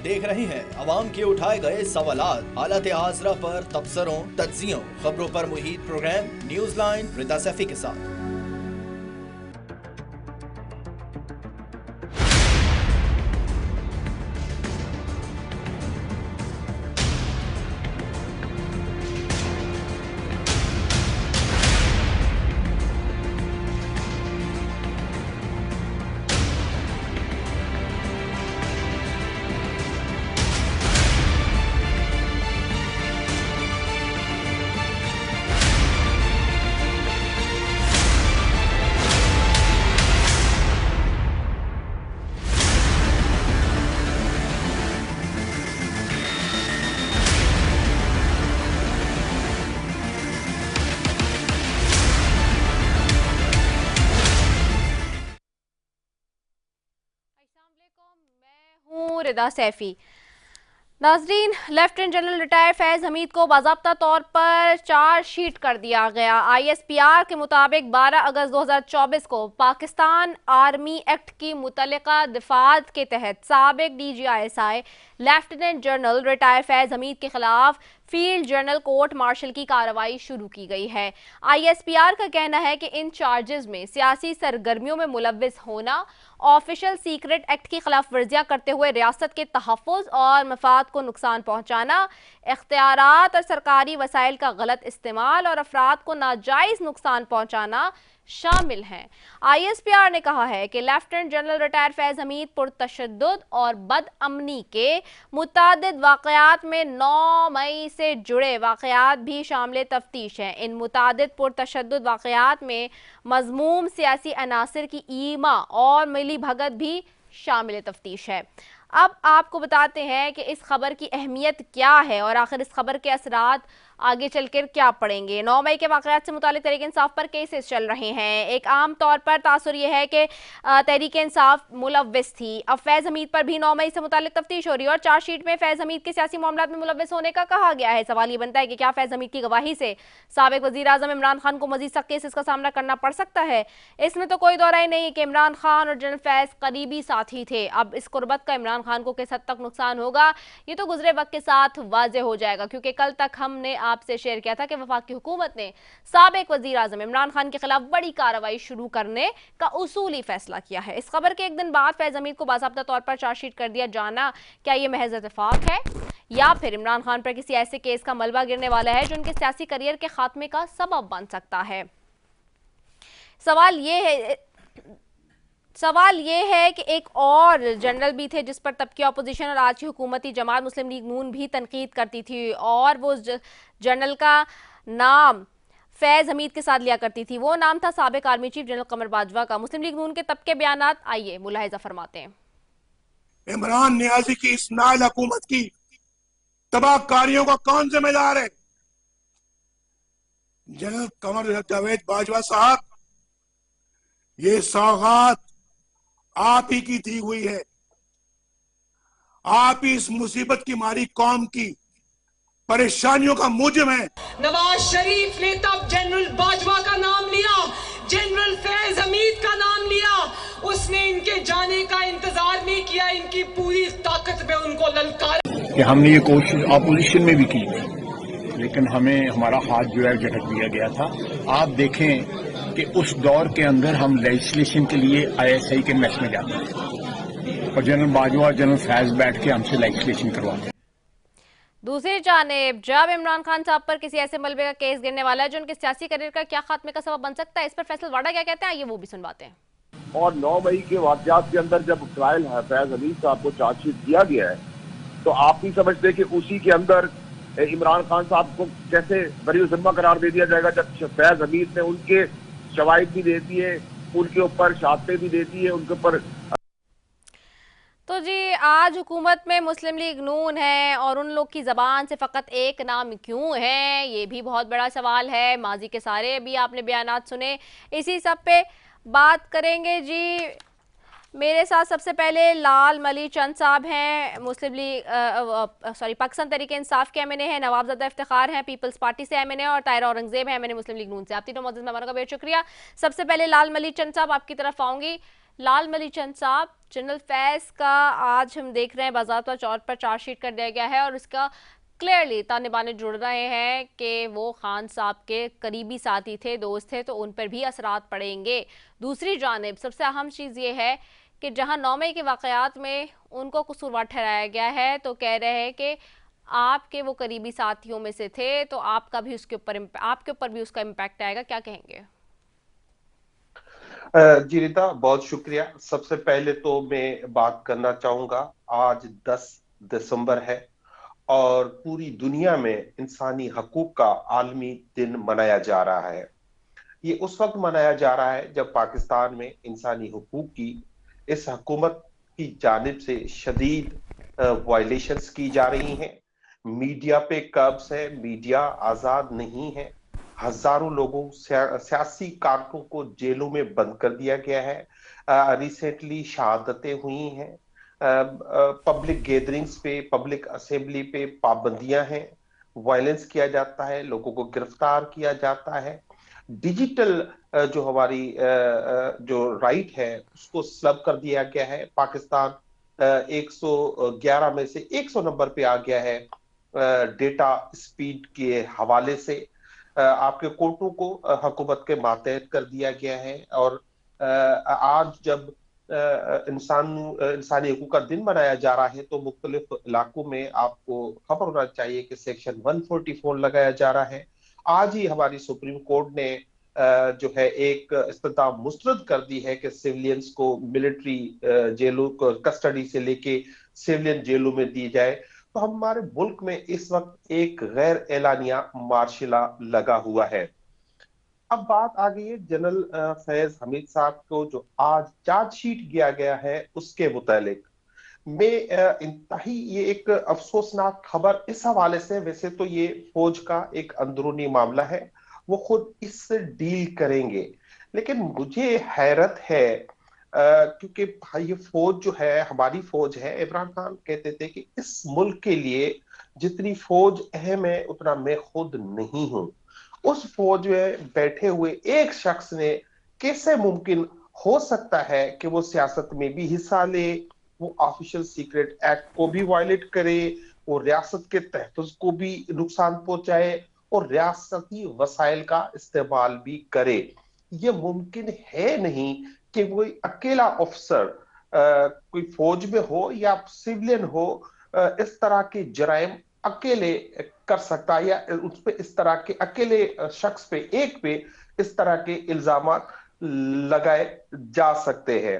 देख रहे हैं अवाम के उठाए गए सवालात, हालत हाजरा पर तबसरों, तज्जियों, खबरों पर मुहित प्रोग्राम न्यूज लाइन रिदा सैफी के साथ। रिदा सैफी। नाजरीन, lieutenant general retired Faiz Hamid को बाज़ाब्ता तौर पर चार्जशीट कर दिया गया। ISPR के मुताबिक 12 अगस्त 2024 को पाकिस्तान आर्मी एक्ट की मुतल्लिका दिफात के तहत साबिक DGISI lieutenant general retired Faiz Hamid के खिलाफ फील्ड जनरल कोर्ट मार्शल की कार्रवाई शुरू की गई है। ISPR का कहना है कि इन चार्जेस में सियासी सरगर्मियों में मुलव्विस होना, ऑफिशियल सीक्रेट एक्ट की खिलाफ वर्जियां करते हुए रियासत के तहफ़्फ़ुज़ और मफाद को नुकसान पहुंचाना, इख्तियारात और सरकारी वसाइल का गलत इस्तेमाल और अफराद को नाजायज़ नुकसान पहुंचाना शामिल हैं। ISPR ने कहा है कि lieutenant general retired Faiz Hameed पुरतशद्दुद और बदअमनी के मुतादिद वाक़यात में 9 मई से जुड़े वाक़यात भी शामिल तफ्तीश हैं। इन मुतादिद पुरतशद्दुद वाक़यात में मज़मूम सियासी अनासिर की ईमा और मिली भगत भी शामिल तफ्तीश है। अब आपको बताते हैं कि इस खबर की अहमियत क्या है और आखिर इस खबर के असरात आगे चलकर क्या पड़ेंगे। 9 मई के वाक़यात से मुतालिक तहरीक इंसाफ पर केसेस चल रहे हैं। एक आम तौर पर तासुर यह है कि तहरीक इंसाफ मुलव्विस थी। अब फैज़ हमीद पर भी 9 मई से मुतालिक तफ्तीश हो रही है और चार्जशीट में फैज़ हमीद के सियासी मामलात में मुलव्विस होने का कहा गया है। सवाल ये बनता है कि क्या फैज़ हमीद की गवाही से साबिक वज़ीर आज़म इमरान खान को मज़ीद सख्त केसेस का सामना करना पड़ सकता है। इसमें तो कोई दो राय नहीं कि इमरान खान और जनरल फैज़ करीबी साथी थे। अब इस कुर्बत का इमरान खान को किस हद तक नुकसान होगा ये तो गुजरे वक्त के साथ वाज़ेह हो जाएगा, क्योंकि कल तक हमने आपसे शेयर किया था कि वफाकी हुकूमत ने साबिक वज़ीर आज़म इमरान खान के खिलाफ बड़ी कार्रवाई शुरू करने का उसूली फैसला किया है। इस खबर के एक दिन बाद फैज़ हमीद को बाज़ाब्ता तौर पर चार्जशीट कर दिया जाना, क्या ये महज इत्तेफाक है या फिर इमरान खान पर किसी ऐसे केस का मलबा गिरने वाला है जो उनके सियासी करियर के खात्मे का सबब बन सकता है। सवाल ये है कि एक और जनरल भी थे जिस पर तब की अपोजिशन और आज की हुकूमती जमात मुस्लिम लीग नून भी तनकीद करती थी और वो जनरल का नाम फैज़ हमीद के साथ लिया करती थी। वो नाम था साबिक आर्मी चीफ जनरल कमर बाजवा का। मुस्लिम लीग नून के तब के बयानात आइए मुलाहिजा फरमाते हैं। इमरान नियाजी की इस नाअहल हुकूमत की तबाहकारियों का कौन जिम्मेदार है? जनरल कमर जावेद बाजवा साहब, ये सौगात आप ही की दी हुई है। आप ही इस मुसीबत की मारी कौम की परेशानियों का मूजिब है। नवाज शरीफ ने तब जनरल बाजवा का नाम लिया, जनरल फैज हमीद का नाम लिया, उसने इनके जाने का इंतजार नहीं किया, इनकी पूरी ताकत में उनको ललकारा। कि हमने ये कोशिश अपोजिशन में भी की, लेकिन हमें हमारा हाथ जो है झटक दिया गया था। आप देखें कि उस दौर के अंदर हम लेजिस्लेशन के लिए ISI के मैच में जाते हैं और जनरल बाजवा और जनरल फैज बैठ के हमसे लेजिस्लेशन करवाते हैं। दूसरी जानिब जब इमरान खान साहब पर किसी ऐसे मलबे का केस गिरने वाला है जो उनके सियासी करियर का क्या खात्मे का सबब बन सकता है, इस पर फैसल वाडा क्या कहते हैं, ये वो भी सुनवाते हैं। और 9 मई के वाकयात के अंदर जब ट्रायल फैज हमीद साहब को चार्जशीट दिया गया है तो आप भी समझते कि उसी के अंदर इमरान खान साहब को कैसे बरी जिम्मा करार दे दिया जाएगा, जब फैज हमीद ने उनके शवाहिद भी देती है, उनके ऊपर शहादतें भी देती है, उनके ऊपर। तो जी आज हुकूमत में मुस्लिम लीग नून है और उन लोग की ज़बान से फ़कत एक नाम क्यों है, ये भी बहुत बड़ा सवाल है। माजी के सारे भी आपने बयानात सुने, इसी सब पे बात करेंगे जी। मेरे साथ सबसे पहले लाल मली चंद साहब हैं, मुस्लिम लीग पाकिस्तान तहरीक इंसाफ के MNA हैं, नवाबजादा इफ्तिखार हैं पीपल्स पार्टी से MNA और ताहिरा औरंगजेब हैं MNA मुस्लिम लीग नून से। आप तीनों मौजूद मेहमानों का बहुत शुक्रिया। सबसे पहले लाल मली चंद साहब आपकी तरफ आऊंगी। लाल मलीचंद साहब, जनरल फैज का आज हम देख रहे हैं बाज़ाब्ता तौर पर चार्जशीट कर दिया गया है और इसका क्लियरली ताने बाने जुड़ रहे हैं कि वो खान साहब के करीबी साथी थे, दोस्त थे, तो उन पर भी असरात पड़ेंगे। दूसरी जानिब सबसे अहम चीज़ ये है कि जहां 9 मई के वाक़यात में उनको कसूरवार ठहराया गया है, तो कह रहे हैं कि आपके वो करीबी साथियों में से थे, तो आपके ऊपर भी उसका इम्पैक्ट आएगा। क्या कहेंगे? जी रिता, बहुत शुक्रिया। सबसे पहले तो मैं बात करना चाहूंगा, आज 10 दिसंबर है और पूरी दुनिया में इंसानी हकूक का आलमी दिन मनाया जा रहा है। ये उस वक्त मनाया जा रहा है जब पाकिस्तान में इंसानी हकूक की इस हुकूमत की जानिब से शदीद वायलेशंस की जा रही हैं। मीडिया पे कब्ज है, मीडिया आजाद नहीं है, हजारों लोगों सियासी कारकुनों को जेलों में बंद कर दिया गया है। रिसेंटली शहादतें हुई हैं। पब्लिक गैदरिंग्स पे, पब्लिक असेंबली पे पाबंदियां हैं, वायलेंस किया जाता है, लोगों को गिरफ्तार किया जाता है। डिजिटल जो हमारी जो राइट है उसको स्लब कर दिया गया है। पाकिस्तान 111 में से 100 नंबर पे आ गया है डेटा स्पीड के हवाले से। आपके कोर्टों को हुकूमत के मातहत कर दिया गया है। और आज जब इंसानी हकूक का दिन मनाया जा रहा है तो मुख्तलिफ इलाकों में आपको खबर होना चाहिए कि सेक्शन 144 लगाया जा रहा है। आज ही हमारी सुप्रीम कोर्ट ने जो है एक इस्तदा मुस्तरद कर दी है कि सिविलियंस को मिलिट्री जेलों को कस्टडी से लेके सिविलियन जेलों में दी जाए। तो हमारे मुल्क में इस वक्त एक गैर एलानिया मार्शला लगा हुआ है। अब बात आ गई है जनरल फैज हमीद साहब को जो आज चार्जशीट किया गया है उसके मुतालिक। मैं इंतही ये एक अफसोसनाक खबर इस हवाले से, वैसे तो ये फौज का एक अंदरूनी मामला है, वो खुद इससे डील करेंगे, लेकिन मुझे हैरत है क्योंकि ये फौज जो है हमारी फौज है। इमरान खान कहते थे कि इस मुल्क के लिए जितनी फौज अहम है उतना मैं खुद नहीं हूं। उस फौज में बैठे हुए एक शख्स ने कैसे मुमकिन हो सकता है कि वो सियासत में भी हिस्सा ले, वो ऑफिशियल सीक्रेट एक्ट को भी वायलेट करे, वो रियासत के तहफ्फुज़ को भी नुकसान पहुंचाए और रियासती वसाइल का इस्तेमाल भी करे। ये मुमकिन है नहीं कि वो अकेला ऑफिसर कोई फौज में हो या सिविलियन हो इस तरह के जराइम अकेले कर सकता है या उस पे इस तरह के अकेले शख्स पे एक पे इस तरह के इल्जाम लगाए जा सकते हैं।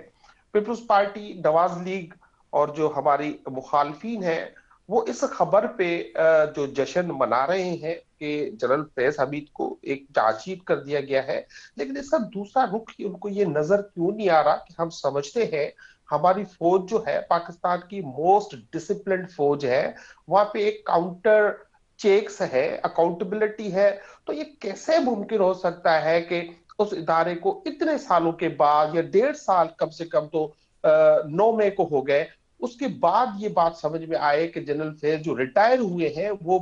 पीपल्स पार्टी, नवाज लीग और जो हमारी मुखालफीन है वो इस खबर पे जो जश्न मना रहे हैं कि जनरल फैज हमीद को एक चार्जशीट कर दिया गया है, लेकिन इसका दूसरा रुख उनको ये नजर क्यों नहीं आ रहा कि हम समझते हैं हमारी फौज जो है पाकिस्तान की मोस्ट डिसिप्लिन्ड फौज है, वहां पे एक काउंटर चेक्स है, अकाउंटेबिलिटी है। तो ये कैसे मुमकिन हो सकता है कि उस इदारे को इतने सालों के बाद या 1.5 साल कम से कम तो 9 मई को हो गए, उसके बाद ये बात समझ में आए कि जनरल फैज जो रिटायर हुए हैं वो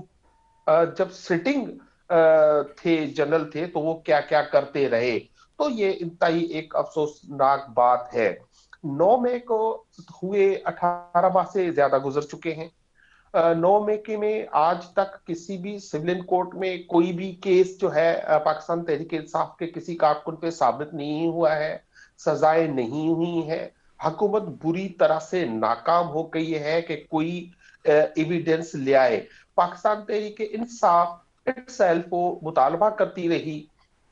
जब सिटिंग थे जनरल थे तो वो क्या क्या करते रहे। तो ये इंतहाई एक अफसोसनाक बात है। 9 मई को हुए 18 माह से ज्यादा गुजर चुके हैं। 9 मई के में आज तक किसी भी सिविलियन कोर्ट में कोई भी केस जो है पाकिस्तान तहरीक-ए-इंसाफ के किसी कारकुन पे साबित नहीं हुआ है, सजाएं नहीं हुई है। हुकूमत बुरी तरह से नाकाम हो गई है कि कोई एविडेंस ले आए। पाकिस्तान तहरीक-ए-इंसाफ इटसेल्फ को मुतालबा करती रही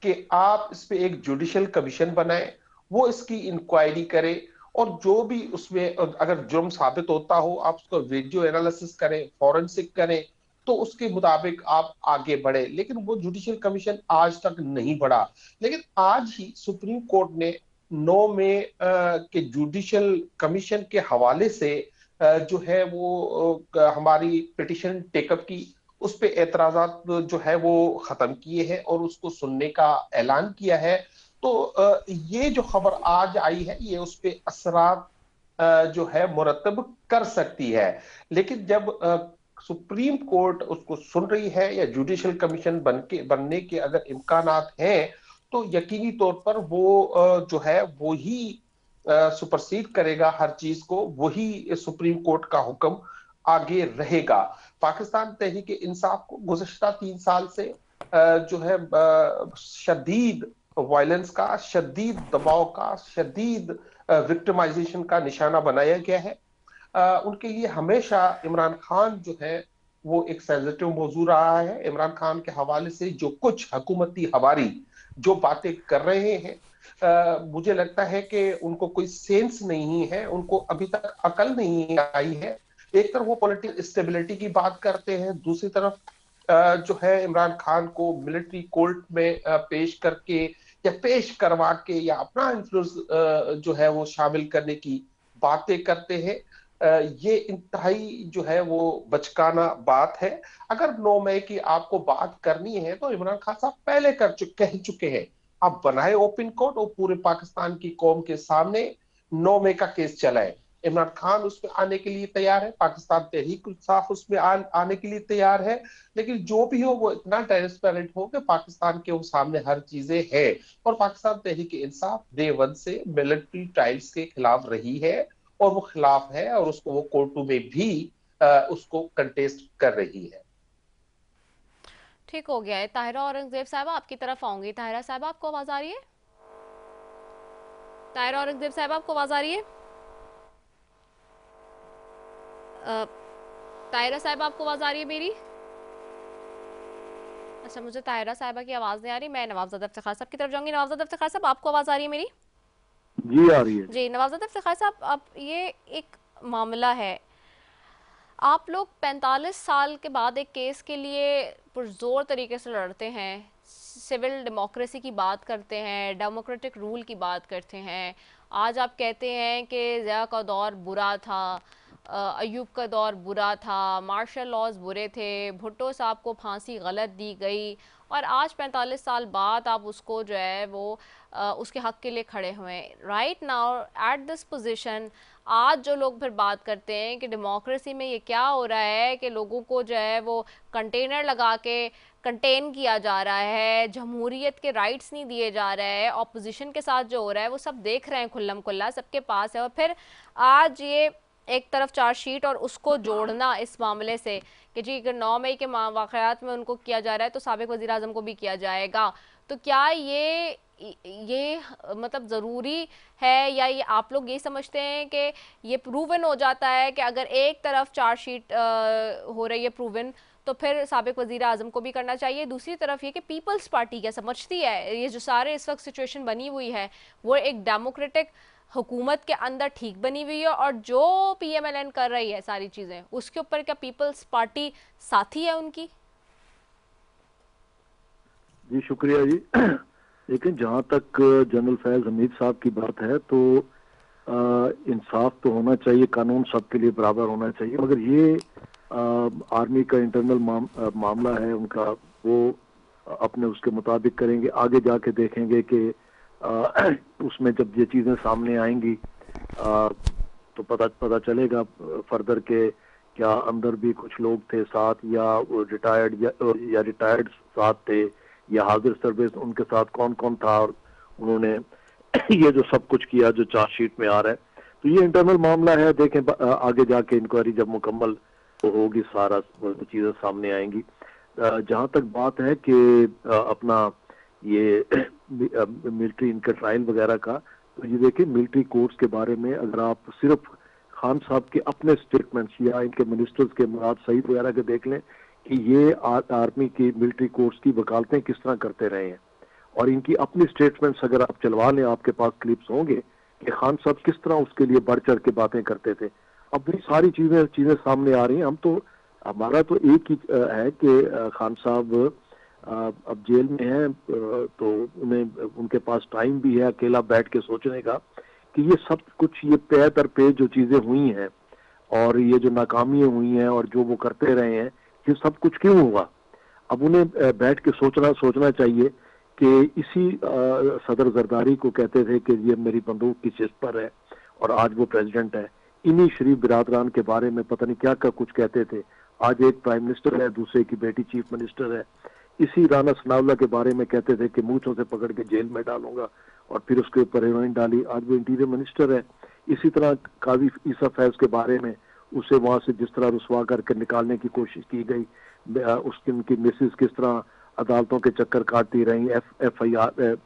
कि आप इस पे एक जुडिशियल कमीशन बनाएं, वो इसकी इंक्वायरी करे और जो भी उसमें अगर जुर्म साबित होता हो आप उसको वीडियो एनालिसिस करें, फॉरेंसिक करें, तो उसके मुताबिक आप आगे बढ़े। लेकिन वो जुडिशियल कमीशन आज तक नहीं बढ़ा। लेकिन आज ही सुप्रीम कोर्ट ने 9 मई के जुडिशियल कमीशन के हवाले से जो है वो हमारी पिटिशन टेकअप की, उस पे एतराजात जो है वो खत्म किए हैं और उसको सुनने का ऐलान किया है। तो ये जो खबर आज आई है ये उस पे असरात जो है मुरतब कर सकती है। लेकिन जब सुप्रीम कोर्ट उसको सुन रही है या जुडिशियल कमीशन बनने के अगर इम्कानात हैं तो यकीनी तौर पर वो जो है वो ही सुपरसीड करेगा हर चीज को, वही सुप्रीम कोर्ट का हुक्म आगे रहेगा। पाकिस्तान तहरीक इंसाफ को गुज़श्ता 3 साल से जो है शदीद वायलेंस का, शदीद दबाव का, शदीद विक्टिमाइजेशन का निशाना बनाया गया है। उनके लिए हमेशा इमरान खान जो है वो एक सेंसिटिव मौजू रहा है। इमरान खान के हवाले से जो कुछ हुकूमती हवारी जो बातें कर रहे हैं, मुझे लगता है कि उनको कोई सेंस नहीं है, उनको अभी तक अकल नहीं आई है। एक तरफ वो पॉलिटिकल स्टेबिलिटी की बात करते हैं, दूसरी तरफ जो है इमरान खान को मिलिट्री कोर्ट में पेश करके या पेश करवा के या अपना इन्फ्लुएंस जो है वो शामिल करने की बातें करते हैं। ये इंतहाई जो है वो बचकाना बात है। अगर 9 मई की आपको बात करनी है तो इमरान खान साहब पहले कह चुके हैं, आप बनाए ओपन कोर्ट और पूरे पाकिस्तान की कौम के सामने 9 मई का केस चलाए। इमरान खान उसमें आने के लिए तैयार है, पाकिस्तान तहरीक इंसाफ उसमें आने के लिए तैयार है, लेकिन जो भी हो वो इतना ट्रांसपेरेंट हो कि पाकिस्तान के वो सामने हर चीजें है। और पाकिस्तान तहरीक इंसाफ डे 1 से मिलिट्री ट्रायल्स के खिलाफ रही है और वो खिलाफ है और उसको वो कोर्टों में भी उसको कंटेस्ट कर रही है। ठीक हो गया है। ताहिरा औरंगजेब साहब आपकी तरफ आऊंगी। ताहिरा साहब आपको आवाज आ रही है? ताहिरा औरंगजेब साहब आपको आवाज आ रही है? ताहिरा साहब आपको आवाज आ रही है मेरी? अच्छा, मुझे ताहिरा साहिबा की आवाज नहीं आ रही। मैं नवाबजादा इफ्तिखार साहब की तरफ जाऊंगी। नवाबजादा इफ्तिखार साहब आपको आवाज आ रही है मेरी? जी आ रही है। जी नवाबजादा इफ्तिखार साहब, अब ये एक मामला है, आप लोग 45 साल के बाद एक केस के लिए पुरजोर तरीके से लड़ते हैं, सिविल डेमोक्रेसी की बात करते हैं, डेमोक्रेटिक रूल की बात करते हैं। आज आप कहते हैं कि ज़िया का दौर बुरा था, अयूब का दौर बुरा था, मार्शल लॉज बुरे थे, भुट्टो साहब को फांसी गलत दी गई, और आज 45 साल बाद आप उसको जो है वो उसके हक़ के लिए खड़े हुए हैं। Right now at this position आज जो लोग फिर बात करते हैं कि डेमोक्रेसी में ये क्या हो रहा है कि लोगों को जो है वो कंटेनर लगा के कंटेन किया जा रहा है, जमहूरियत के राइट्स नहीं दिए जा रहे हैं, ऑपोजिशन के साथ जो हो रहा है वो सब देख रहे हैं, खुल्लम खुल्ला सबके पास है। और फिर आज ये एक तरफ चार्जशीट और उसको जोड़ना इस मामले से कि जी अगर 9 मई के वाक़यात में उनको किया जा रहा है तो साबिक़ वज़ीर आज़म को भी किया जाएगा, तो क्या ये मतलब ज़रूरी है, या ये आप लोग ये समझते हैं कि ये प्रूवन हो जाता है कि अगर एक तरफ चार्जशीट हो रही है प्रूवन तो फिर साबिक़ वज़ीर आज़म को भी करना चाहिए? दूसरी तरफ ये कि पीपल्स पार्टी क्या समझती है, ये जो सारे इस वक्त सिचुएशन बनी हुई है वो एक डेमोक्रेटिक हुकूमत के अंदर ठीक बनी हुई है, और जो PMLN कर रही है सारी चीज़ें उसके ऊपर क्या पीपल्स पार्टी साथी है उनकी? जी शुक्रिया जी। लेकिन जहाँ तक जनरल फैज हमीद साहब की बात है तो इंसाफ तो होना चाहिए, कानून सबके लिए बराबर होना चाहिए, मगर ये आर्मी का इंटरनल मामला है उनका, वो अपने उसके मुताबिक करेंगे। आगे जाके देखेंगे कि उसमें जब ये चीजें सामने आएंगी तो पता चलेगा फर्दर के क्या अंदर भी कुछ लोग थे साथ, या रिटायर्ड साथ थे, या हाजिर सर्विस उनके साथ कौन कौन था, और उन्होंने ये जो सब कुछ किया जो चार्जशीट में आ रहा है। तो ये इंटरनल मामला है, देखें आगे जाके इंक्वायरी जब मुकम्मल होगी सारा चीजें सामने आएंगी। जहाँ तक बात है कि अपना ये मिलिट्री इनका ट्रायल वगैरह का, तो ये देखिए मिलिट्री कोर्ट्स के बारे में अगर आप सिर्फ खान साहब के अपने स्टेटमेंट्स या इनके मिनिस्टर्स के मुराद सईद वगैरह के देख लें कि ये आर्मी की मिलिट्री कोर्ट्स की वकालतें किस तरह करते रहे हैं, और इनकी अपनी स्टेटमेंट्स अगर आप चलवा लें, आपके पास क्लिप्स होंगे कि खान साहब किस तरह उसके लिए बढ़ चढ़ के बातें करते थे। अब भी सारी चीजें सामने आ रही हैं। हमारा तो एक ही है कि खान साहब अब जेल में है, तो उनके पास टाइम भी है अकेला बैठ के सोचने का कि ये सब कुछ, ये पे दर पे जो चीजें हुई हैं और ये जो नाकामियां हुई हैं और जो वो करते रहे हैं, ये सब कुछ क्यों हुआ। अब उन्हें बैठ के सोचना चाहिए कि इसी सदर जरदारी को कहते थे कि ये मेरी बंदूक की चिस्त पर है और आज वो प्रेसिडेंट है। इन्हीं शरीफ बिरादरान के बारे में पता नहीं क्या कुछ कहते थे। आज एक प्राइम मिनिस्टर है, दूसरे की बेटी चीफ मिनिस्टर है। इसी राना सनाउल्लाह के बारे में कहते थे कि मूंछों से पकड़ के जेल में डालूंगा, और फिर उसके ऊपर हेरोइन डाली। आज वो इंटीरियर मिनिस्टर है। इसी तरह काजी ईसा फैज के बारे में उसे वहां से जिस तरह रुसवा करके निकालने की कोशिश की गई, उसकी उनकी मिसेज किस तरह अदालतों के चक्कर काटती रही,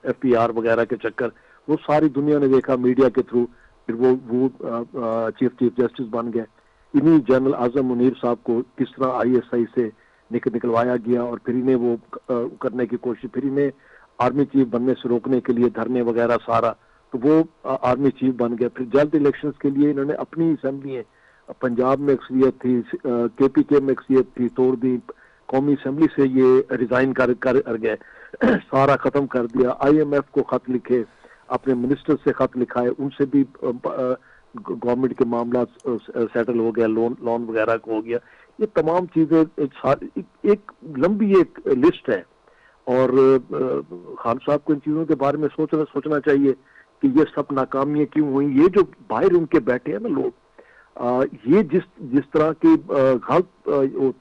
FPR वगैरह के चक्कर, वो सारी दुनिया ने देखा मीडिया के थ्रू। फिर वो चीफ जस्टिस बन गए। इन्हीं जनरल आजम मुनीर साहब को किस तरह ISI से निकलवाया गया, और फिर इन्हें वो करने की कोशिश, फिर इन्हें आर्मी चीफ बनने से रोकने के लिए धरने वगैरह सारा, तो वो आर्मी चीफ बन गया। फिर जल्द इलेक्शंस के लिए इन्होंने अपनी असेंबली, पंजाब में अक्सरियत थी, KPK में अक्सरियत थी, तोड़ दी। कौमी असेंबली से ये रिजाइन कर गए, सारा खत्म कर दिया। IMF को खत लिखे, अपने मिनिस्टर से खत लिखा है, उनसे भी गवर्नमेंट के मामला सेटल हो गया, लोन वगैरह को हो गया। ये तमाम चीजें एक लंबी एक लिस्ट है, और खान साहब को इन चीजों के बारे में सोचना चाहिए कि ये सब नाकामियां क्यों हुई। ये जो बाहर उनके बैठे हैं ना लोग, ये जिस तरह की गलत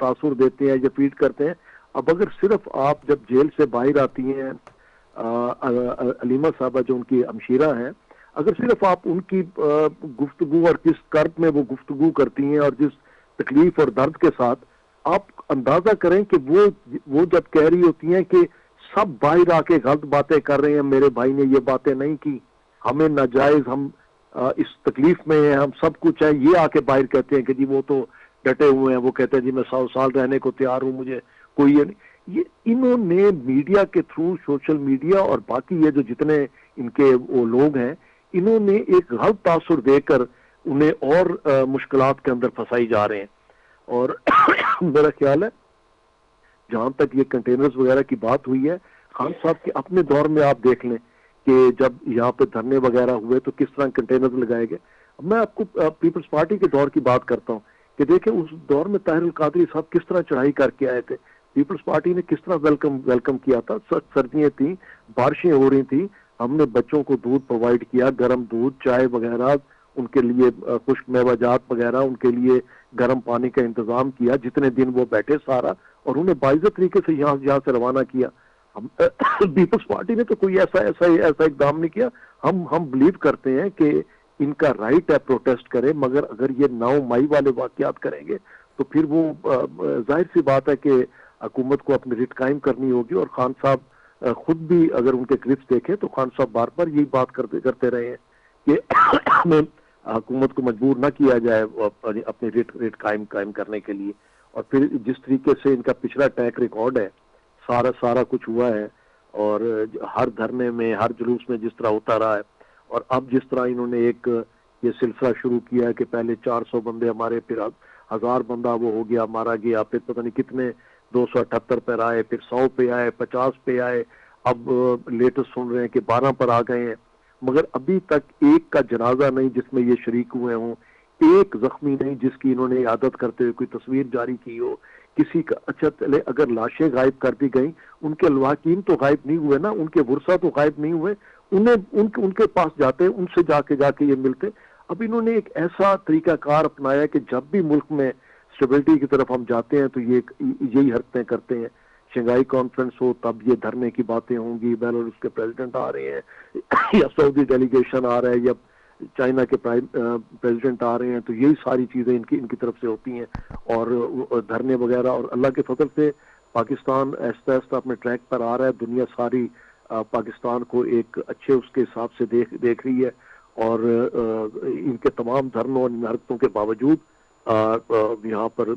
तासुर देते हैं या फीड करते हैं। अब अगर सिर्फ आप जब जेल से बाहर आती हैं, अलीमा साहबा जो उनकी हमशीरा हैं, अगर सिर्फ आप उनकी गुफ्तगू और किस कर्ब में वो गुफ्तगू करती हैं और जिस तकलीफ और दर्द के साथ, आप अंदाजा करें कि वो जब कह रही होती हैं कि सब बाहर आके गलत बातें कर रहे हैं, मेरे भाई ने ये बातें नहीं की, हमें नाजायज, हम इस तकलीफ में हैं, हम सब कुछ है, ये आके बाहर कहते हैं कि जी वो तो डटे हुए हैं, वो कहते हैं जी मैं 100 साल रहने को तैयार हूं, मुझे कोई ये नहीं। ये इन्होंने मीडिया के थ्रू, सोशल मीडिया और बाकी ये जो जितने इनके वो लोग हैं, इन्होंने एक गलत तासुर देकर उन्हें और मुश्किलात के अंदर फंसाई जा रहे हैं। और मेरा ख्याल है जहां तक ये कंटेनर्स वगैरह की बात हुई है, खान साहब के अपने दौर में आप देख लें कि जब यहाँ पे धरने वगैरह हुए तो किस तरह कंटेनर्स लगाए गए। मैं आपको पीपल्स पार्टी के दौर की बात करता हूँ कि देखें उस दौर में ताहिर कादरी साहब किस तरह चढ़ाई करके आए थे। पीपल्स पार्टी ने किस तरह वेलकम किया था। सर्दियां थी, बारिशें हो रही थी, हमने बच्चों को दूध प्रोवाइड किया, गर्म दूध, चाय वगैरह, उनके लिए खुश्क मेवाजात वगैरह, उनके लिए गर्म पानी का इंतजाम किया जितने दिन वो बैठे सारा, और उन्हें बाइज्जत तरीके से यहाँ से रवाना किया। हम पीपल्स पार्टी ने तो कोई ऐसा इकदाम नहीं किया। हम बिलीव करते हैं कि इनका राइट है प्रोटेस्ट करें, मगर अगर ये 9 मई वाले वाकयात करेंगे तो फिर वो जाहिर सी बात है कि हुकूमत को अपनी रिट कायम करनी होगी। और खान साहब खुद भी अगर उनके क्लिप्स देखें तो खान साहब बार बार यही बात करते रहे हैं कि हुकूमत को मजबूर ना किया जाए अपनी रिट कायम करने के लिए। और फिर जिस तरीके से इनका पिछला ट्रैक रिकॉर्ड है, सारा कुछ हुआ है, और हर धरने में, हर जुलूस में जिस तरह होता रहा है, और अब जिस तरह इन्होंने एक ये सिलसिला शुरू किया है कि पहले 400 बंदे हमारे, फिर 1000 बंदा वो हो गया, मारा गया, फिर पता नहीं कितने 278 पर आए, फिर 100 पे आए, 50 पे आए, अब लेटेस्ट सुन रहे हैं कि 12 पर आ गए हैं। मगर अभी तक एक का जनाजा नहीं जिसमें ये शरीक हुए हों, एक जख्मी नहीं जिसकी इन्होंने इयादत करते हुए कोई तस्वीर जारी की हो किसी का। अच्छा चले अगर लाशें गायब कर दी गई, उनके लवाकिन तो गायब नहीं हुए ना, उनके वुरसा तो गायब नहीं हुए, उनके पास जाते, उनसे जाके ये मिलते। अब इन्होंने एक ऐसा तरीकाकार अपनाया कि जब भी मुल्क में स्टेबिलिटी की तरफ हम जाते हैं तो ये यही हरकतें करते हैं। शंघाई कॉन्फ्रेंस हो तब ये धरने की बातें होंगी, बेलारूस के प्रेसिडेंट आ रहे हैं या सऊदी डेलीगेशन आ रहा है या चाइना के प्रेसिडेंट आ रहे हैं, तो यही सारी चीजें इनकी तरफ से होती हैं और धरने वगैरह। और अल्लाह के फजल से पाकिस्तान आहिस्ता आहिस्ता अपने ट्रैक पर आ रहा है। दुनिया सारी पाकिस्तान को एक अच्छे उसके हिसाब से देख रही है, और इनके तमाम धरनों और हरकतों के बावजूद यहाँ पर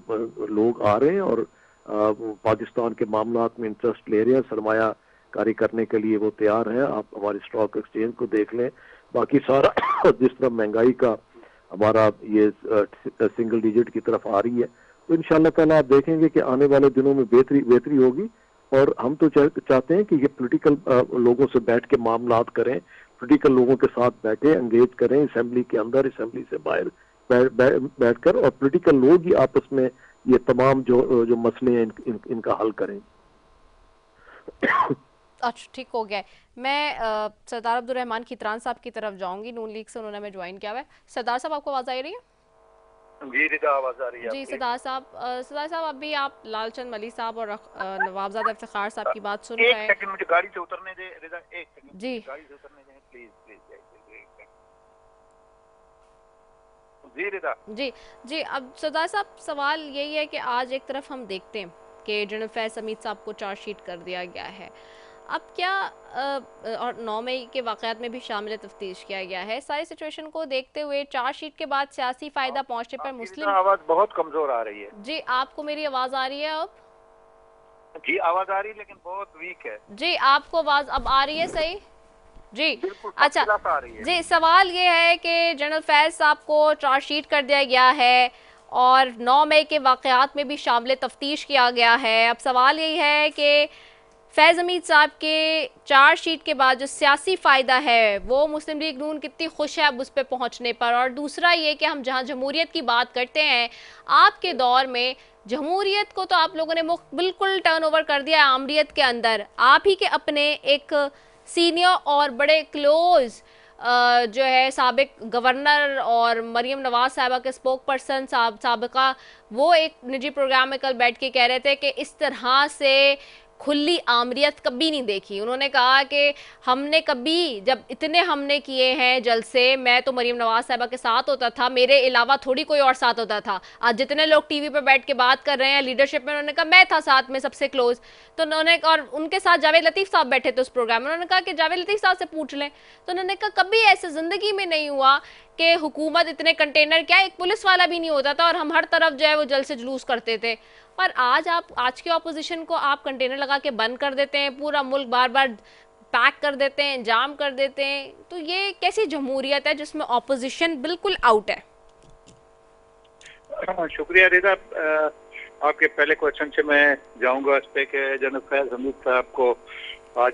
लोग आ रहे हैं और पाकिस्तान के मामलात में इंटरेस्ट ले रहे हैं, सरमाया कारी करने के लिए वो तैयार है। आप हमारे स्टॉक एक्सचेंज को देख लें, बाकी सारा जिस तरह महंगाई का हमारा ये सिंगल डिजिट की तरफ आ रही है, तो इंशाल्लाह ताला आप देखेंगे कि आने वाले दिनों में बेहतरी होगी। और हम तो चाहते हैं कि ये पॉलिटिकल लोगों से बैठ के मामलात करें, पॉलिटिकल लोगों के साथ बैठे, एंगेज करें, असेंबली के अंदर, असेंबली से बाहर बैठकर, और पॉलिटिकल लोग ही आपस में ये तमाम जो मसले हैं इनका हल करें। अच्छा ठीक हो गया। मैं सरदार अब्दुल रहमान खितरान साहब की तरफ जाऊंगी, नून लीग से उन्होंने हमें ज्वाइन किया हुआ है। सरदार साहब आपको आवाज आ रही है? जी रिदा, आवाज आ रही है जी सिद्धार्थ साहब अभी आप लालचंद मलिक साहब और नवाबजादा इफ्तिखार साहब की बात सुन रहे हैं। एक सेकंड मुझे गाड़ी से उतरने दे रिदा, एक सेकंड जी गाड़ी से उतरने दें प्लीज प्लीज। जी रिदा। जी अब सिद्धार्थ साहब सवाल यही है कि आज एक तरफ हम देखते हैं कि जनरल फैज हमीद साहब को चार्जशीट कर दिया गया है, अब क्या और 9 मई के वाक़यात में भी शामिल तफ्तीश किया गया है। सारी सिचुएशन को देखते हुए चार्जशीट के बाद सियासी फ़ायदा पहुंचने पर मुस्लिम आवाज़ बहुत कमज़ोर आ रही है। जी आपको मेरी आवाज़ आ रही है अब? जी आवाज़ आ रही है लेकिन बहुत वीक है। जी आपको आवाज़ अब आ रही है सही? जी अच्छा आ रही है। जी सवाल ये है कि जनरल फैज साहब को चार्जशीट कर दिया गया है और 9 मई के वाक़यात में भी शामिल तफ्तीश किया गया है। अब सवाल यही है कि फैज़ हमीद साहब के चार्जशीट के बाद जो सियासी फ़ायदा है वो मुस्लिम लीग नून कितनी खुश है अब उस पर पहुँचने पर, और दूसरा ये कि हम जहाँ जमहूरियत की बात करते हैं आपके दौर में जमहूरियत को तो आप लोगों ने बिल्कुल टर्नओवर कर दिया है आमरीत के अंदर। आप ही के अपने एक सीनियर और बड़े क्लोज जो है साबिक गवर्नर और मरीम नवाज साहिबा के स्पोक पर्सन साबिका वो एक निजी प्रोग्राम में कल बैठ के कह रहे थे कि इस तरह से खुली आमरीत कभी नहीं देखी। उन्होंने कहा कि हमने कभी जब इतने हमने किए हैं जलसे, मैं तो मरीम नवाज साहिबा के साथ होता था, मेरे अलावा थोड़ी कोई और साथ होता था। आज जितने लोग टीवी पे बैठ के बात कर रहे हैं लीडरशिप में, उन्होंने कहा मैं था साथ में सबसे क्लोज। तो उन्होंने और उनके साथ जावेद लतीफ़ साहब बैठे थे उस प्रोग्राम में, उन्होंने कहा कि जावेद लतीफ़ साहब से पूछ लें। तो उन्होंने कहा कभी ऐसे ज़िंदगी में नहीं हुआ कि हुकूमत इतने कंटेनर, क्या एक पुलिस वाला भी नहीं होता था और हम हर तरफ जो है वो जलसे जुलूस करते थे। पर आज की ऑपोजिशन को आप कंटेनर लगा के बंद कर देते हैं, पूरा मुल्क बार बार पैक कर देते हैं, जाम कर देते हैं। तो ये कैसी जमहूरियत है जिसमें ऑपोजिशन बिल्कुल आउट है? शुक्रिया रिदा, आपके पहले क्वेश्चन से मैं जाऊंगा इस पे कि जनरल फैज हमीद साहब को आज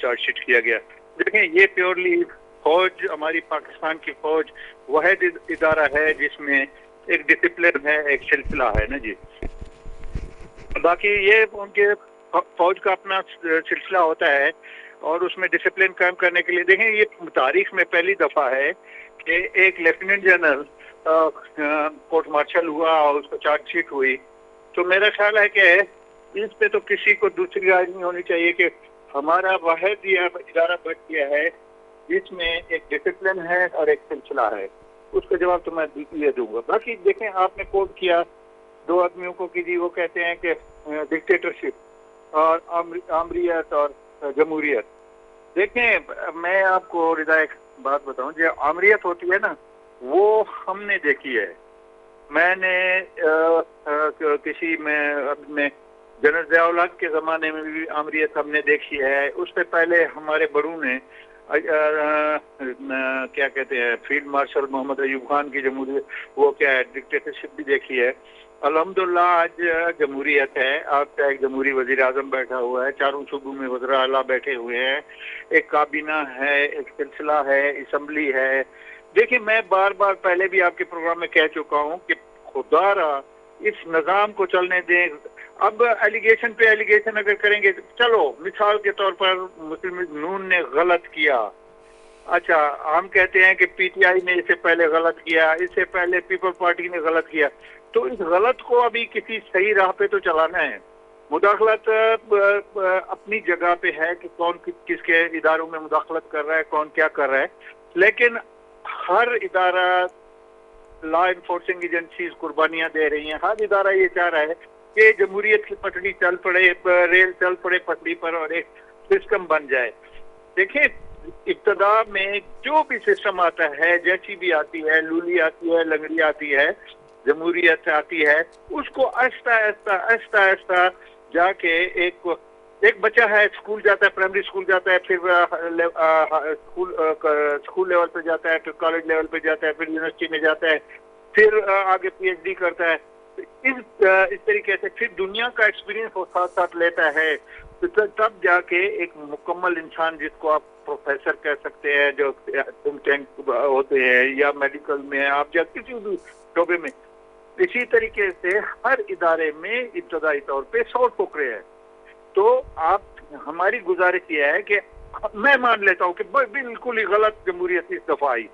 चार्जशीट किया गया। देखें ये प्योरली फौज, हमारी पाकिस्तान की फौज वाहिद इदारा है जिसमें एक डिसिप्लिन है, एक सिलसिला है ना जी। बाकी ये उनके फौज का अपना सिलसिला होता है और उसमें डिसिप्लिन कायम करने के लिए देखें ये तारीख में पहली दफा है कि एक लेफ्टिनेंट जनरल कोर्ट मार्शल हुआ और उसको चार्जशीट हुई। तो मेरा ख्याल है कि इस पे तो किसी को दूसरी राय नहीं होनी चाहिए कि हमारा वाहिद इदारा बच गया है जिसमें एक डिसिप्लिन है और एक सिलसिला है। उसका जवाब तो मैं ये दूंगा। बाकी देखें आपने कोट किया दो आदमियों को कि जी वो कहते हैं कि डिक्टेटरशिप और आमरीत और जमहूरियत। देखें मैं आपको रिदा एक बात बताऊं, जो आमरीत होती है ना वो हमने देखी है। मैंने किसी में अपने जनरल ज़िया-उल हक के ज़माने में भी आमरीत हमने देखी है। उससे पहले हमारे बड़ों ने क्या कहते हैं फील्ड मार्शल मोहम्मद अयूब खान की जमहूरियत, वो क्या है डिक्टेटरशिप भी देखी है। अल्हम्दुलिल्लाह आज जमहूरियत है। आपका एक जमहूरी वजीर आजम बैठा हुआ है, चारों सूबों में वज़रा आला बैठे हुए हैं, एक काबीना है, एक सिलसिला है, असम्बली है। देखिए मैं बार बार पहले भी आपके प्रोग्राम में कह चुका हूँ कि खुदारा इस निज़ाम को चलने दें। अब एलिगेशन पे एलिगेशन अगर करेंगे, चलो मिसाल के तौर पर मुस्लिम लीग नून ने गलत किया, अच्छा हम कहते हैं कि पीटीआई ने इससे पहले गलत किया, इससे पहले पीपल पार्टी ने गलत किया, तो इस गलत को अभी किसी सही राह पे तो चलाना है। मुदाखलत अपनी जगह पे है कि कौन किसके इदारों में मुदाखलत कर रहा है, कौन क्या कर रहा है, लेकिन हर इदारा लॉ इन्फोर्सिंग एजेंसीज कुर्बानियां दे रही हैं। हर इदारा ये चाह रहा है कि जमहूरियत की पटड़ी चल पड़े, रेल चल पड़े पटड़ी पर और एक सिस्टम बन जाए। देखिए इब्तदा में जो भी सिस्टम आता है, जैसी भी आती है, लूली आती है, लंगड़ी आती है, जमहूरियत आती है, उसको आहिस्ता आहिस्ता जाके एक बच्चा है स्कूल जाता है, प्राइमरी स्कूल जाता है, फिर स्कूल लेवल पे जाता है, फिर कॉलेज लेवल पे जाता है, फिर यूनिवर्सिटी में जाता है, फिर आगे पीएचडी करता है। इस तरीके से फिर दुनिया का एक्सपीरियंस वो साथ साथ लेता है, तो तब जाके एक मुकम्मल इंसान जिसको आप प्रोफेसर कह सकते हैं, जो थिंक टैंक होते हैं या मेडिकल में आप या किसी भी शोबे में, इसी तरीके से हर इदारे में इब्तदाई तौर पे 100 ठोकरे हैं। तो आप हमारी गुजारिश ये है कि मैं मान लेता हूँ कि बिल्कुल ही गलत जमहूरियत इस दफा आई,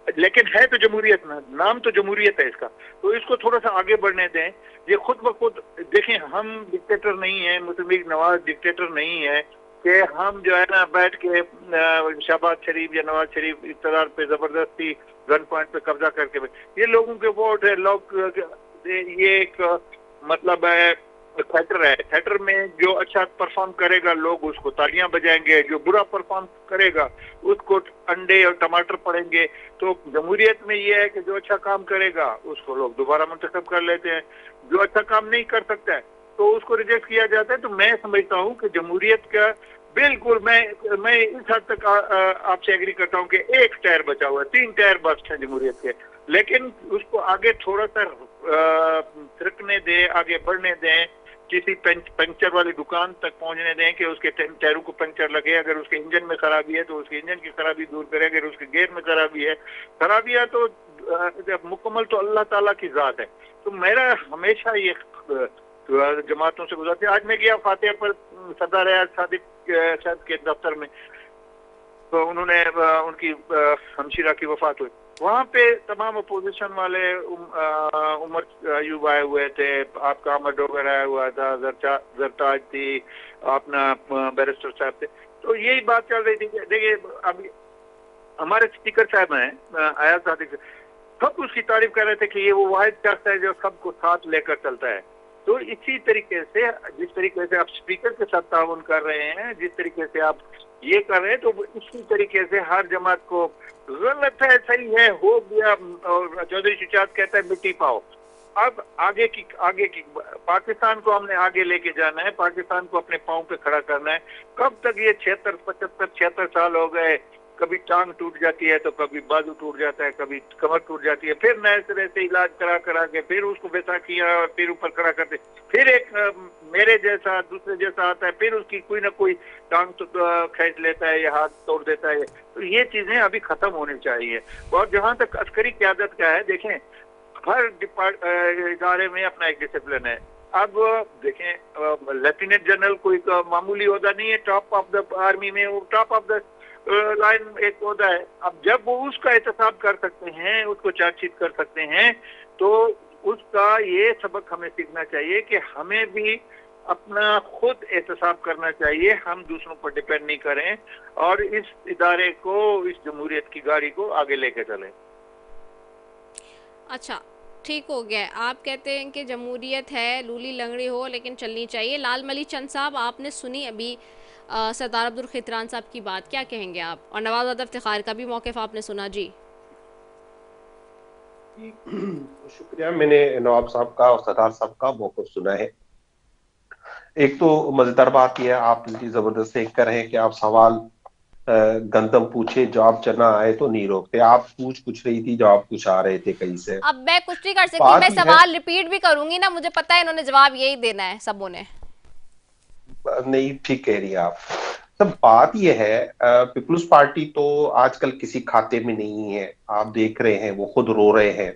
लेकिन है तो जमहूरियत, नाम तो जमहूरियत है इसका, तो इसको थोड़ा सा आगे बढ़ने दें। ये खुद ब खुद देखें, हम डिक्टेटर नहीं है, मुस्लिम लीग नवाज डिक्टेटर नहीं है कि हम जो है ना बैठ के शहबाज शरीफ या नवाज शरीफ इक़्तिदार पे जबरदस्ती गन पॉइंट पे कब्जा करके, ये लोगों के वोट है, लोग ये एक मतलब है थिएटर है। थिएटर में जो अच्छा परफॉर्म करेगा लोग उसको तालियां बजाएंगे, जो बुरा परफॉर्म करेगा उसको अंडे और टमाटर पड़ेंगे। तो जमहूरियत में ये है कि जो अच्छा काम करेगा उसको लोग दोबारा मुंतखब कर लेते हैं, जो अच्छा काम नहीं कर सकता है तो उसको रिजेक्ट किया जाता है। तो मैं समझता हूँ कि जमहूरियत का बिल्कुल मैं इस हद तक आपसे एग्री करता हूँ कि एक टायर बचा हुआ है, 3 टायर बस्ट है जमहूरियत के, लेकिन उसको आगे थोड़ा सा सरकने दें, आगे बढ़ने दें, किसी पंक्चर वाली दुकान तक पहुंचने दें कि उसके टायरों को पंक्चर लगे। अगर उसके इंजन में खराबी है तो उसके इंजन की खराबी दूर करें, अगर उसके गेयर में खराबी है, खराबियां तो मुकम्मल तो अल्लाह ताला की जात है। तो मेरा हमेशा ये जमातों से गुजारती। आज मैं गया फातिहा पर सरदार रियाज सादिक साहब के दफ्तर में, तो उन्होंने उनकी हमशीरा की वफात हुई, वहाँ पे तमाम अपोजिशन वाले उमर अयूब आए हुए थे, आपका अहमद डोगर आया हुआ था, जरताज थी, अपना बैरिस्टर साहब थे। तो यही बात चल रही थी। देखिए अभी हमारे स्पीकर साहब हैं आया सादिक, सब उसकी तारीफ कर रहे थे कि ये वो वाहिद शख्स है जो सबको साथ लेकर चलता है। तो इसी तरीके से जिस तरीके से आप स्पीकर के साथ ताउन कर रहे हैं, जिस तरीके से आप ये कर रहे हैं, तो इसी तरीके से हर जमात को गलत है सही है हो गया। और चौधरी शुजात कहता है मिट्टी पाओ। अब आगे की पाकिस्तान को हमने आगे लेके जाना है, पाकिस्तान को अपने पांव पे खड़ा करना है। कब तक ये 76 साल हो गए, कभी टांग टूट जाती है तो कभी बाजू टूट जाता है, कभी कमर टूट जाती है, फिर नए सिरे से इलाज करा के फिर उसको बैसाखियां और फिर ऊपर खड़ा करते, फिर एक मेरे जैसा दूसरे जैसा आता है, फिर उसकी कोई ना कोई टांग तो खींच लेता है या हाथ तोड़ देता है। तो ये चीजें अभी खत्म होनी चाहिए। और जहां तक अस्करी क़यादत का है, देखें हर इदारे में अपना एक डिसिप्लिन है। अब देखें लेफ्टिनेंट जनरल कोई मामूली ओहदा नहीं है, टॉप ऑफ द आर्मी में वो टॉप ऑफ द लाइन एक ओहदा है। अब जब वो उसका एहतसाब कर सकते हैं, उसको चार्जशीट कर सकते हैं, तो उसका ये सबक हमें सीखना चाहिए कि हमें भी अपना खुद एहतसाब करना चाहिए, हम दूसरों पर डिपेंड नहीं करें और इस इदारे को, इस जमहूरियत की गाड़ी को आगे लेके चलें। अच्छा ठीक हो गया। आप कहते हैं कि जमहूरियत है, लूली लंगड़ी हो लेकिन चलनी चाहिए। लाल मली चंद साहब, आपने सुनी अभी सरदार अब्दुल खित्रान साहब की बात, क्या कहेंगे आप? और नवाज़ इफ्तिखार का भी मौक़िफ़ आपने सुना जी। शुक्रिया, मैंने नवाब साहब का और सरदार साहब का मौक़िफ़ सुना है। एक तो मजेदार बात यह है, आप इतनी जबरदस्त एक कर रहे हैं कि आप सवाल गंदम पूछे जवाब चना आए तो नहीं रोकते। आप पूछ रही थी, जवाब कुछ आ रहे थे कहीं से। अब मैं कुछ नहीं कर सकती, मैं सवाल रिपीट भी करूंगी ना, मुझे पता है इन्होंने जवाब यही देना है सबों ने। नहीं, ठीक कह रही है आप। सब बात यह है, पीपुल्स पार्टी तो आजकल किसी खाते में नहीं है। आप देख रहे हैं वो खुद रो रहे हैं।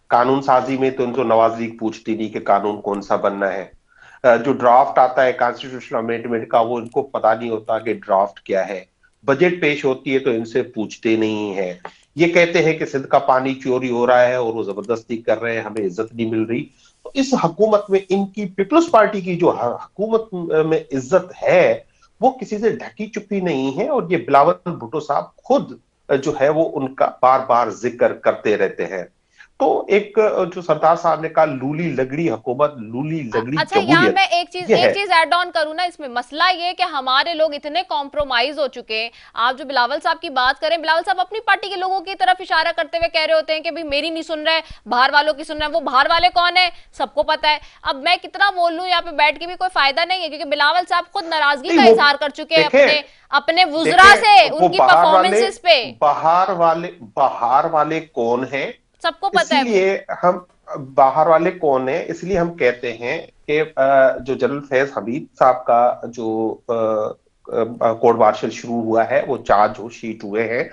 कानून साजी में तो उनको नवाज लीग पूछती नहीं कि कानून कौन सा बनना है। जो ड्राफ्ट आता है कॉन्स्टिट्यूशनल अमेंडमेंट का, वो इनको पता नहीं होता कि ड्राफ्ट क्या है। बजट पेश होती है तो इनसे पूछते नहीं है। ये कहते हैं कि सिंध का पानी चोरी हो रहा है और वो जबरदस्ती कर रहे हैं, हमें इज्जत नहीं मिल रही। तो इस हुकूमत में इनकी पीपल्स पार्टी की जो हुकूमत में इज्जत है वो किसी से ढकी चुपी नहीं है। और ये बिलावल भुट्टो साहब खुद जो है वो उनका बार बार जिक्र करते रहते हैं। तो एक जो सरदार साहब ने कहा लूली लगड़ी हुकूमत, लूली लगड़ी अच्छा, यहाँ मैं एक चीज ऐड ऑन करूँ ना इसमें। मसला ये कि हमारे लोग इतने कॉम्प्रोमाइज हो चुके हैं। आप जो बिलावल साहब की बात करें, बिलावल साहब अपनी पार्टी के लोगों की तरफ इशारा करते हुए कह रहे होते हैं कि भाई मेरी नहीं सुन रहे, बाहर वालों की सुन रहे हैं। वो बाहर वाले कौन है सबको पता है। अब मैं कितना बोल लूं यहाँ पे बैठ के भी कोई फायदा नहीं है, क्योंकि बिलावल साहब खुद नाराजगी का इजहार कर चुके हैं अपने वुज़रा से, उनकी परफॉर्मेंसेस पे। बाहर वाले कौन है सबको पता है। इसलिए हम बाहर वाले कौन है इसलिए हम कहते हैं कि जो जनरल फैज हमीद साहब का जो कोर्ट मार्शल शुरू हुआ है, वो चार्ज शीट हुए हैं,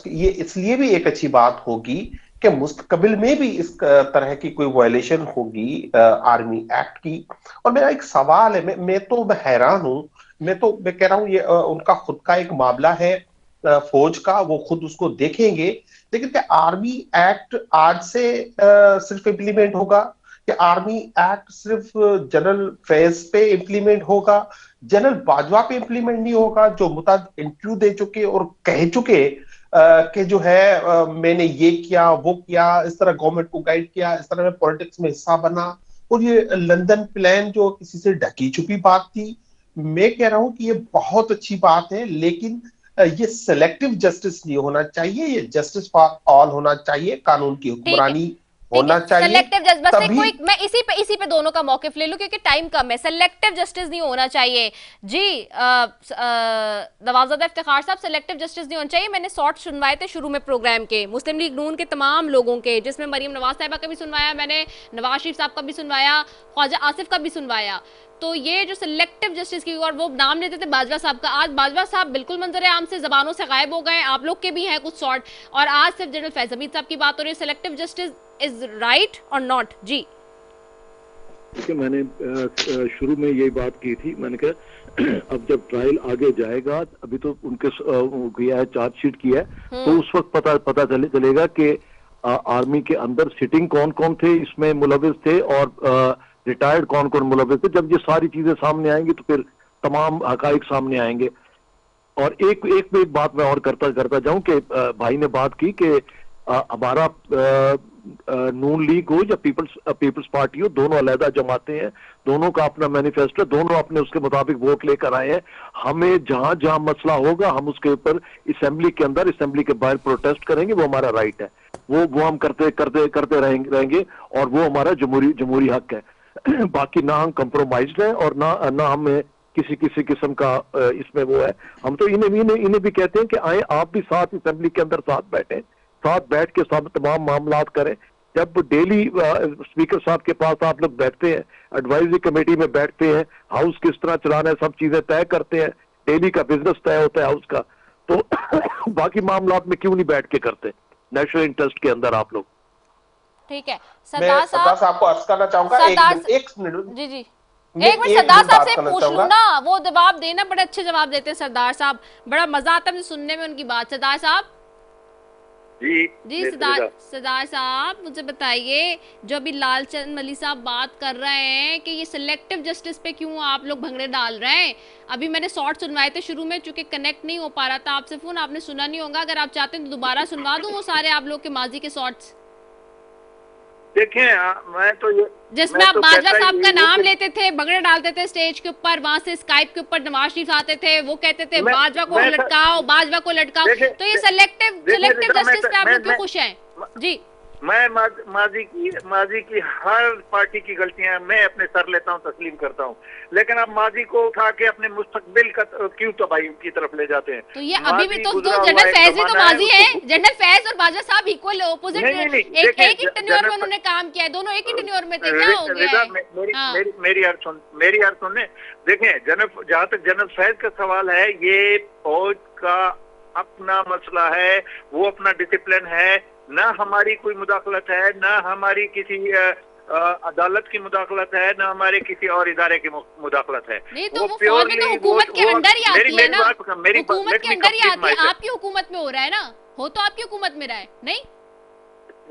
ये इसलिए भी एक अच्छी बात होगी कि मुस्तकबिल में भी इस तरह की कोई वायलेशन होगी आर्मी एक्ट की। और मेरा एक सवाल है, मैं हैरान हूं। मैं कह रहा हूं ये उनका खुद का एक मामला है फौज का, वो खुद उसको देखेंगे। लेकिन क्या आर्मी एक्ट आज से सिर्फ इम्प्लीमेंट होगा? कि आर्मी एक्ट सिर्फ जनरल फैज पे इम्प्लीमेंट होगा, जनरल बाजवा पे इम्प्लीमेंट नहीं होगा, जो मुताबिक इंटरव्यू दे चुके और कह चुके कि जो है मैंने ये किया वो किया, इस तरह गवर्नमेंट को गाइड किया, इस तरह मैं पॉलिटिक्स में हिस्सा बना। और ये लंदन प्लान जो किसी से ढकी छुपी बात थी, मैं कह रहा हूं कि ये बहुत अच्छी बात है, लेकिन ये सेलेक्टिव जस्टिस नहीं होना चाहिए, ये जस्टिस फॉर ऑल होना चाहिए, कानून की हुक्मरानी होना चाहिए। सेलेक्टिव जस्टिस, बस एक मैं इसी पे दोनों का मौकिफ ले लूं क्योंकि टाइम कम है। सेलेक्टिव जस्टिस नहीं होना चाहिए जी। नवाबजादा इफ्तिखार साहब, सेलेक्टिव जस्टिस नहीं होना चाहिए। मैंने शॉर्ट सुनवाए थे शुरू में प्रोग्राम के, मुस्लिम लीग नून के तमाम लोगों के, जिसमें मरियम नवाज साहिबा का भी सुनवाया मैंने, नवाज शरीफ साहब का भी सुनवाया, ख्वाजा आसिफ का भी सुनवाया। तो ये जो सिलेक्टिव जस्टिस की, और वो नाम लेते थे बाजवा साहब का, आज बाजवा साहब बिल्कुल मंजर आम से जबानों से गायब हो गए। आप लोग के भी हैं कुछ शॉर्ट, और आज सिर्फ जनरल फैज हमीद साहब की बात हो रही है। सिलेक्टिव जस्टिस इज राइट और नॉट जी? देखिए, मैंने शुरू में यही बात की थी, मैंने कहा अब जब ट्रायल आगे जाएगा, अभी तो उनके किया है, चार्जशीट किया है, तो उस वक्त पता चलेगा कि आर्मी के अंदर सिटिंग कौन कौन थे, इसमें मुलविस थे, और रिटायर्ड कौन कौन मुलविस थे। जब ये सारी चीजें सामने आएंगी तो फिर तमाम हकाइक सामने आएंगे। और एक बात मैं और करता जाऊं कि भाई ने बात की कि हमारा नून लीग हो या पीपल्स पार्टी हो, दोनों अलहदा जमाते हैं, दोनों का अपना मैनिफेस्टो, दोनों अपने उसके मुताबिक वोट लेकर आए हैं। हमें जहां जहां मसला होगा हम उसके ऊपर असेंबली के अंदर, असेंबली के बाहर प्रोटेस्ट करेंगे, वो हमारा राइट है, वो हम करते रहेंगे, और वो हमारा जमहूरी हक है। बाकी ना हम कंप्रोमाइज हैं और ना हमें किसी किस्म का इसमें वो है। हम तो इन्हें भी कहते हैं कि आए आप भी साथ असेंबली के अंदर साथ बैठे, साथ बैठ के सब तमाम मामलात करें। जब डेली स्पीकर साहब के पास आप लोग बैठते हैं, एडवाइजरी कमेटी में बैठते हैं, हाउस किस तरह चलाना है सब चीजें तय करते हैं, डेली का बिजनेस तय होता है हाउस का, तो बाकी मामलात में क्यों नहीं बैठ के करते नेशनल इंटरेस्ट के अंदर आप लोग? ठीक है, सरदार साहब को अर्ज करना चाहूंगा, एक मिनट जी जी, एक मिनट सरदार साहब से पूछ लूं ना, वो जवाब देना, बड़े अच्छे जवाब देते हैं सरदार साहब, बड़ा मजा आता है मुझे सुनने में उनकी बात। सरदार साहब जी सरदार साहब मुझे बताइए, जो अभी लालचंद मलिक साहब बात कर रहे हैं कि ये सिलेक्टिव जस्टिस पे क्यों आप लोग भंगड़े डाल रहे हैं, अभी मैंने शॉर्ट सुनवाए थे शुरू में, चूंकि कनेक्ट नहीं हो पा रहा था आपसे फोन, आपने सुना नहीं होगा, अगर आप चाहते हैं तो दोबारा सुनवा दूं वो सारे आप लोग के माजी के शॉर्ट्स। देखिए मैं तो ये, जिसमें आप बाजवा साहब का नाम लेते थे, भंगड़े डालते थे स्टेज के ऊपर, वहां से स्काइप के ऊपर नवाज शरीफ आते थे, वो कहते थे बाजवा को लटकाओ, बाजवा को लटकाओ, तो ये सिलेक्टिव जस्टिस पे आप लोग क्यों खुश हैं जी? मैं माजी की हर पार्टी की गलतियां मैं अपने सर लेता हूं, तस्लीम करता हूं, लेकिन आप माजी को उठा के अपने मुस्तकबिल का क्यों तबाही की तरफ ले जाते हैं? तो ये अभी भी तो जनरल फैज भी तो माजी है, जनरल फैज और बाजवा साहब इक्वल ऑपोजिट, एक ही टेन्योर में उन्होंने काम किया है, दोनों एक ही टेन्योर में थे, क्या हो गया? मेरी अर्थ सुनने, देखें जहां तक जनरल फैज का सवाल है, ये फौज का अपना मसला है, वो अपना डिसिप्लिन है, ना हमारी कोई मुदाखलत है, ना हमारी किसी अदालत की मुदाखलत है, ना हमारे किसी और इदारे की मुदाखलत है। नहीं तो वो फौज में तो हुकूमत के अंदर ही आती है ना, हुकूमत के अंदर ही आती है, आपकी हुकूमत में हो रहा है ना, हो तो आपकी हुकूमत में रहा है नहीं?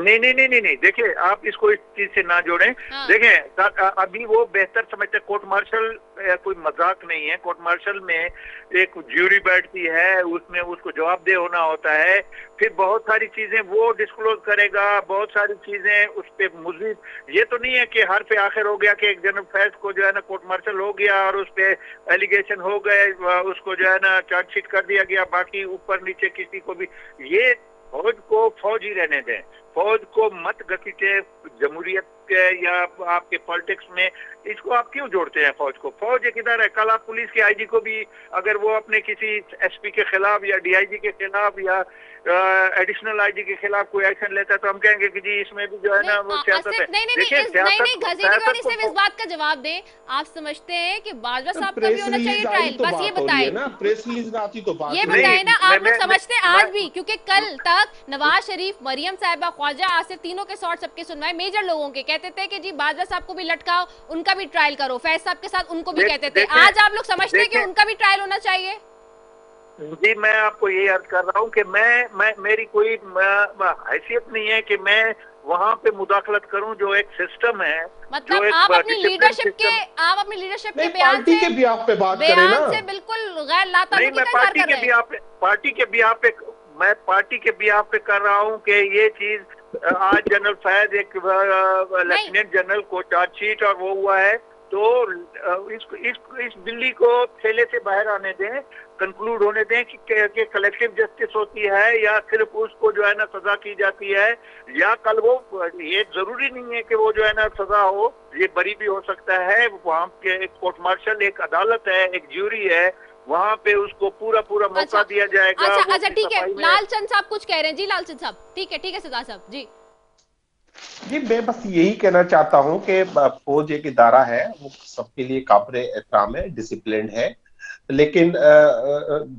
नहीं, देखिए आप इसको इस चीज से ना जोड़ें। हाँ। देखें अभी वो बेहतर समझते, कोर्ट मार्शल कोई मजाक नहीं है, कोर्ट मार्शल में एक ज्यूरी बैठती है, उसमें उसको जवाबदेह होना होता है, फिर बहुत सारी चीजें वो डिस्क्लोज करेगा, बहुत सारी चीजें उस पे मुज़ीद, ये तो नहीं है कि हर पे आखिर हो गया कि एक जनरल फैज को जो है ना कोर्ट मार्शल हो गया और उस पे एलिगेशन हो गए, उसको जो है ना चार्जशीट कर दिया गया, बाकी ऊपर नीचे किसी को भी, ये फौज को फौज ही रहने दें, फौज को मत घसीटे जमहूरियत के या आपके पॉलिटिक्स में, इसको आप क्यों जोड़ते हैं फौज को? फौज एक इधर है, कल आप पुलिस के आईजी को भी अगर वो अपने किसी एसपी के खिलाफ या डीआईजी के खिलाफ या एडिशनल आईजी के खिलाफ कोई एक्शन लेता है तो हम कहेंगे कि जी इसमें भी जो है ना वो सियासत है। नहीं, सिर्फ इस बात का जवाब दें, आप समझते हैं कि बाजवा साहब का भी होना चाहिए ट्रायल, बस ये बताएं ना, प्रेस रिलीज आती तो बात ये बताएं ना, आप लोग समझते हैं आज भी, क्योंकि कल तक नवाज शरीफ, मरियम साहिबा, ख्वाजा आसिफ, तीनों के शॉर्ट सबके सुनवाए, मेजर लोगों के कहते थे कि जी बाजवा साहब को भी लटकाओ, उनका भी ट्रायल करो, फैज साहब के साथ उनको भी कहते थे, आज आप लोग समझते हैं कि उनका भी ट्रायल होना चाहिए? जी, मैं आपको ये याद कर रहा हूँ कि मैं मेरी कोई हैसियत नहीं है कि मैं वहाँ पे मुदाखलत करूं। जो एक सिस्टम है, मतलब आप अपनी लीडरशिप के पार्टी के बिहाफ पे बात करें ना, से बिल्कुल गैर लाताल्लुकी नहीं, मैं पार्टी के बिहाफ पे मैं पार्टी के बिहाफ पे कर रहा हूँ कि ये चीज आज जनरल फैज एक लेफ्टिनेंट जनरल को चार्जशीट और वो हुआ है, तो इस बिल्ली को थैले से बाहर आने दें, कंक्लूड होने दें कि कलेक्टिव जस्टिस होती है या सिर्फ उसको जो है ना सजा की जाती है, या कल वो, ये जरूरी नहीं है कि वो जो है ना सजा हो, ये बरी भी हो सकता है। वहाँ के कोर्ट मार्शल एक अदालत है, एक ज्यूरी है, वहाँ पे उसको पूरा मौका दिया जाएगा। अच्छा ठीक है, लालचंद साहब कुछ कह रहे हैं जी। लालचंद साहब ठीक है सदा साहब जी, मैं बस यही कहना चाहता हूं कि फौज एक इदारा है, वो सबके लिए काबिल एहतराम है, डिसिप्लिन है, लेकिन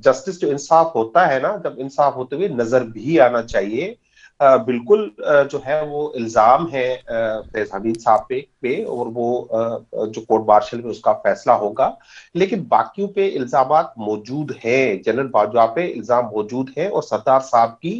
जस्टिस जो इंसाफ होता है ना, जब इंसाफ होते हुए नजर भी आना चाहिए। बिल्कुल जो है वो इल्जाम है फैज हमीद साहब पे और वो जो कोर्ट मार्शल में उसका फैसला होगा, लेकिन बाकियों पे इल्जामात मौजूद हैं, जनरल बाजवा पे इल्जाम मौजूद है और सरदार साहब की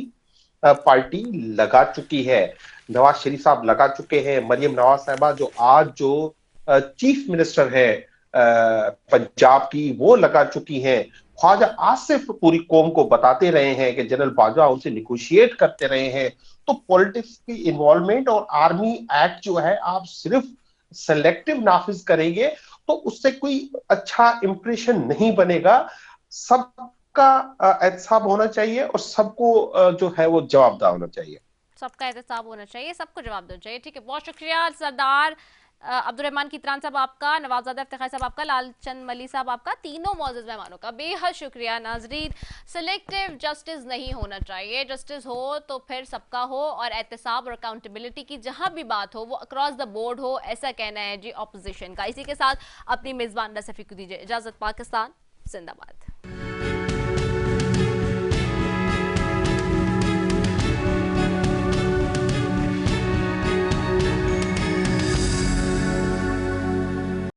पार्टी लगा चुकी है, नवाज शरीफ साहब लगा चुके हैं, मरियम नवाज साहबा जो आज जो चीफ मिनिस्टर है पंजाब की, वो लगा चुकी हैं, ख्वाजा आसिफ पूरी कौम को बताते रहे हैं कि जनरल बाजवा उनसे निगोशिएट करते रहे हैं। तो पॉलिटिक्स की इन्वॉल्वमेंट और आर्मी एक्ट जो है आप सिर्फ सेलेक्टिव नाफिज करेंगे तो उससे कोई अच्छा इंप्रेशन नहीं बनेगा। सबका एहतसाब होना चाहिए और सबको जो है वो जवाबदार होना चाहिए, सबका एहतसाब होना चाहिए, सबको जवाब देना चाहिए। ठीक है, बहुत शुक्रिया सरदार अब्दुर्रहमान कीत्रान साहब आपका, नवाबजादा इफ्तिखार साहब आपका, लालचंद मली साहब आपका, तीनों मौजूद मेहमानों का बेहद शुक्रिया। नाजरीन, सिलेक्टिव जस्टिस नहीं होना चाहिए, जस्टिस हो तो फिर सबका हो और एहतसाब और अकाउंटेबिलिटी की जहां भी बात हो वो अक्रॉस द बोर्ड हो, ऐसा कहना है जी ऑपोजिशन का। इसी के साथ अपनी मेजबान नसफी को दीजिए इजाजत। पाकिस्तान जिंदाबाद।